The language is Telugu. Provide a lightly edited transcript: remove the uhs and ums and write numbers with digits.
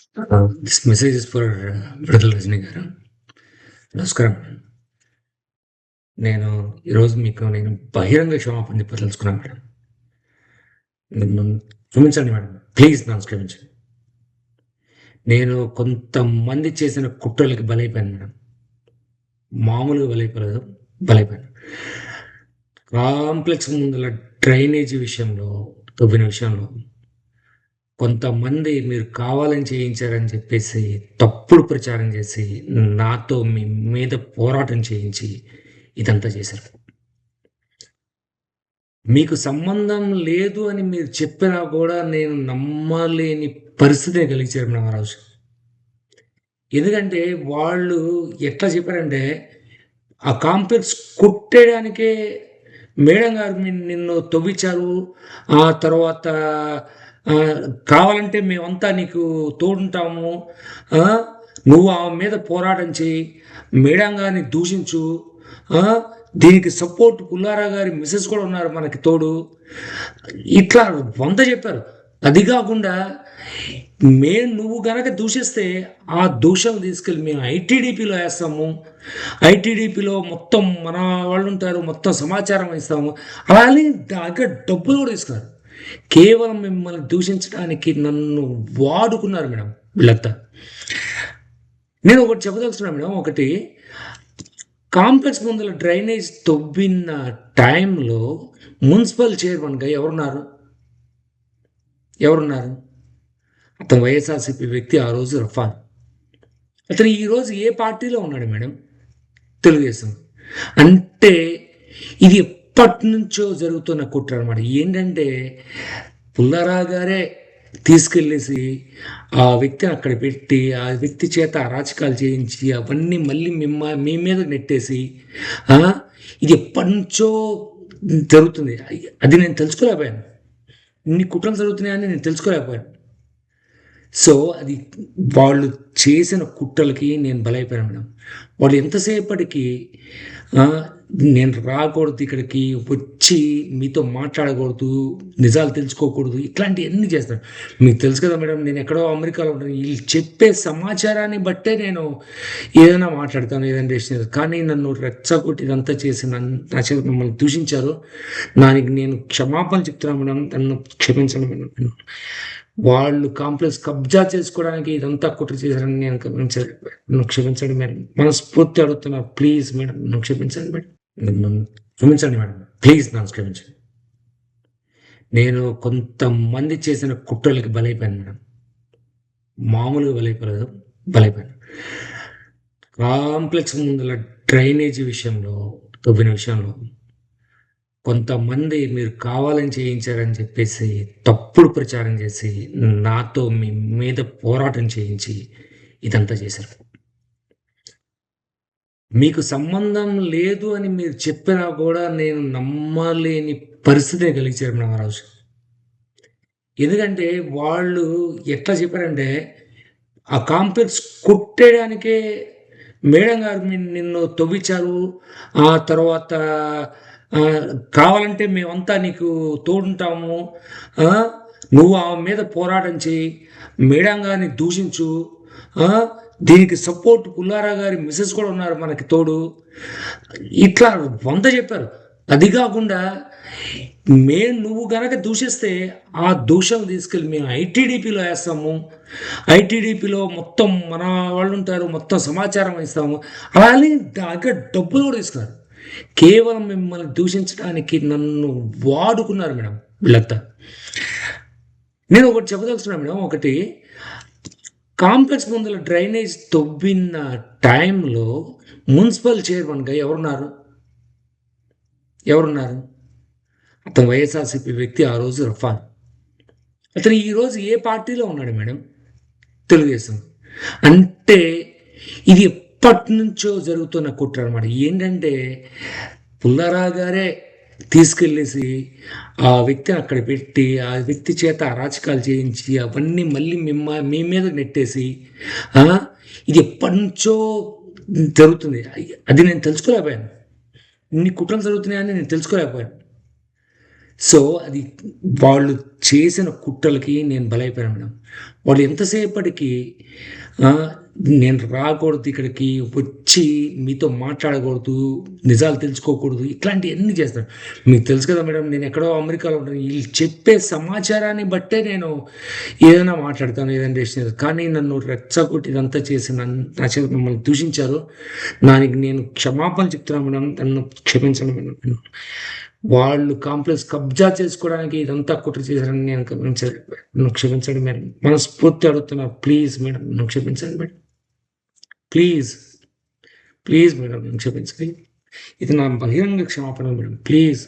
This message is for Bradal Rajni గారు. నమస్కారం. ఈరోజు నేను బహిరంగ క్షమాపణ చెప్పదలుచుకున్నాను మేడం. నన్ను క్షమించండి మేడం. ప్లీజ్ నన్ను క్షమించండి. నేను కొంతమంది చేసిన కుట్రలకి బలైపోయాను మేడం. మామూలుగా బలైపోయాను. కాంప్లెక్స్ ముందల డ్రైనేజీ విషయంలో, తవ్విన విషయంలో కొంతమంది మీరు కావాలని చేయించారని చెప్పేసి తప్పుడు ప్రచారం చేసి నాతో మీ మీద పోరాటం చేయించి ఇదంతా చేశారు. మీకు సంబంధం లేదు అని మీరు చెప్పినా కూడా నేను నమ్మలేని పరిస్థితిని కలిగించారు రామరాజు. ఎందుకంటే వాళ్ళు ఎట్లా చెప్పారంటే ఆ కాంప్లెక్స్ కొట్టేయడానికే మేడం గారు నిన్ను తవ్వించారు, ఆ తర్వాత కావాలంటే మేమంతా నీకు తోడుంటాము, నువ్వు ఆమె మీద పోరాటం చేయి, మేడం గారిని దూషించు, దీనికి సపోర్ట్ పుల్లారా గారి మిసెస్ కూడా ఉన్నారు మనకి తోడు, ఇట్లా 100 చెప్పారు. అది కాకుండా నువ్వు గనక దూషిస్తే ఆ దూషం తీసుకెళ్ళి మేము ఐటీడీపీలో వేస్తాము, ఐటీడీపీలో మొత్తం మన వాళ్ళు ఉంటారు, మొత్తం సమాచారం ఇస్తాము, అలాగే దగ్గర డబ్బులు కూడా తీసుకున్నారు. కేవలం మిమ్మల్ని దూషించడానికి నన్ను వాడుకున్నారు మేడం వీళ్ళంతా. నేను ఒకటి చెప్పదలుచున్నాను మేడం. ఒకటి, కాంప్లెక్స్ ముందర డ్రైనేజ్ తవ్విన టైంలో మున్సిపల్ చైర్మన్గా ఎవరున్నారు? అతను వైఎస్ఆర్సీపీ వ్యక్తి, ఆ రోజు రఫాన్. అతను ఈరోజు ఏ పార్టీలో ఉన్నాడు మేడం? తెలుగుదేశం. అంటే ఇది ఎప్పటి నుంచో జరుగుతున్న కుట్ర అనమాట. ఏంటంటే పుల్లారా గారే తీసుకెళ్ళేసి ఆ వ్యక్తిని అక్కడ పెట్టి ఆ వ్యక్తి చేత అరాచకాలు చేయించి అవన్నీ మళ్ళీ మీ మీద నెట్టేసి ఇది ఎప్పటి నుంచో జరుగుతుంది. అది నేను తెలుసుకోలేకపోయాను. ఇన్ని కుట్రలు జరుగుతున్నాయని నేను తెలుసుకోలేకపోయాను. సో అది వాళ్ళు చేసిన కుట్రలకి నేను బలైపోయాను మేడం. వాళ్ళు ఎంతసేపటికి నేను రాకూడదు, ఇక్కడికి వచ్చి మీతో మాట్లాడకూడదు, నిజాలు తెలుసుకోకూడదు, ఇట్లాంటివన్నీ చేస్తాను. మీకు తెలుసు కదా మేడం, నేను ఎక్కడో అమెరికాలో ఉంటాను. వీళ్ళు చెప్పే సమాచారాన్ని బట్టే నేను ఏదైనా మాట్లాడతాను, ఏదైనా డెసిషన్. కానీ నన్ను రెచ్చగొట్టి ఇదంతా చేసి నా చేత మిమ్మల్ని దూషించారు. దానికి నేను క్షమాపణ చెప్తున్నాను మేడం. నన్ను క్షమించండి మేడం. వాళ్ళు కాంప్లెక్స్ కబ్జా చేసుకోవడానికి ఇదంతా కుట్ర చేశారని నేను క్షమించండి మేడం. మనస్ఫూర్తి అడుగుతున్నా, ప్లీజ్ మేడం నన్ను క్షమించండి మేడం. క్షమించండి మేడం. ప్లీజ్ నన్ను క్షమించండి. నేను కొంతమంది చేసిన కుట్రలకి బలైపోయాను మేడం. మామూలుగా బలైపోయాను. కాంప్లెక్స్ ముందల డ్రైనేజీ విషయంలో, తవ్విన విషయంలో కొంతమంది మీరు కావాలని చేయించారని చెప్పేసి తప్పుడు ప్రచారం చేసి నాతో మీ మీద పోరాటం చేయించి ఇదంతా చేశారు. మీకు సంబంధం లేదు అని మీరు చెప్పినా కూడా నేను నమ్మలేని పరిస్థితిని కలిగించారు రామరాజు. ఎందుకంటే వాళ్ళు ఎట్లా చెప్పారంటే ఆ కాంప్లెక్స్ కొట్టేయడానికే మేడం గారు నిన్ను తవ్వించారు, ఆ తర్వాత కావాలంటే మేమంతా నీకు తోడుంటాము, నువ్వు ఆమె మీద పోరాటం చేయి, మేడం గారిని దూషించు, దీనికి సపోర్ట్ పుల్లారా గారి మిసెస్ కూడా ఉన్నారు మనకి తోడు, ఇట్లా 100 చెప్పారు. అది కాకుండా నువ్వు గనక దూషిస్తే ఆ దూషం తీసుకెళ్ళి మేము ఐటీడీపీలో వేస్తాము, ఐటీడీపీలో మొత్తం మన వాళ్ళు ఉంటారు, మొత్తం సమాచారం ఇస్తాము, అలాగే దగ్గర డబ్బులు కూడా తీసుకున్నారు. కేవలం మిమ్మల్ని దూషించడానికి నన్ను వాడుకున్నారు మేడం వీళ్ళంతా. నేను ఒకటి చెప్పదలుచున్నాను మేడం. ఒకటి, కాంప్లెక్స్ ముందర డ్రైనేజ్ తవ్విన టైంలో మున్సిపల్ చైర్మన్గా ఎవరున్నారు? అతను వైఎస్ఆర్సీపీ వ్యక్తి, ఆ రోజు రఫాన్. అతను ఈరోజు ఏ పార్టీలో ఉన్నాడు మేడం? తెలుగుదేశం. అంటే ఇది ఎప్పటి నుంచో జరుగుతున్న కుట్ర అనమాట. ఏంటంటే పుల్లారా గారే తీసుకెళ్ళేసి ఆ వ్యక్తిని అక్కడ పెట్టి ఆ వ్యక్తి చేత అరాచకాలు చేయించి అవన్నీ మళ్ళీ మీ మీద నెట్టేసి ఇది ఎప్పటి నుంచో జరుగుతుంది. అది నేను తెలుసుకోలేకపోయాను. ఇన్ని కుట్రలు జరుగుతున్నాయని నేను తెలుసుకోలేకపోయాను. సో, అది వాళ్ళు చేసిన కుట్రలకి నేను బలైపోయాను మేడం. వాళ్ళు ఎంతసేపటికి ఆహ్, నేను రాకూడదు ఇక్కడికి, వచ్చి మీతో మాట్లాడకూడదు, నిజాలు తెలుసుకోకూడదు, ఇట్లాంటియన్నీ చేస్తారు. మీకు తెలుసు కదా మేడం, నేనెక్కడో అమెరికాలో ఉంటాను. ఈళ్ళు చెప్పే సమాచారాన్ని బట్టే నేను ఏదైనా మాట్లాడతాను, ఏదైనా డెసిషన్ కానీ నన్ను రెచ్చగొట్టి ఇదంతా చేసి నా చేత మిమ్మల్ని దూషించారు. దానికి నేను క్షమాపణ చెప్తున్నాను మేడం. నన్ను క్షమించండి మేడం. వాళ్ళు కాంప్లెక్స్ కబ్జా చేసుకోవడానికి ఇదంతా కుట్ర చేశారని నేను గమనించలేకపోయాను. నన్ను క్షమించండి మేడం. మనస్ఫూర్తిగా అడుగుతున్నా. ప్లీజ్ మేడం నన్ను క్షమించండి మేడం. ప్లీజ్. ప్లీజ్ మేడం నన్ను క్షమించండి. ఇది నా బహిరంగ క్షమాపణ మేడం. ప్లీజ్.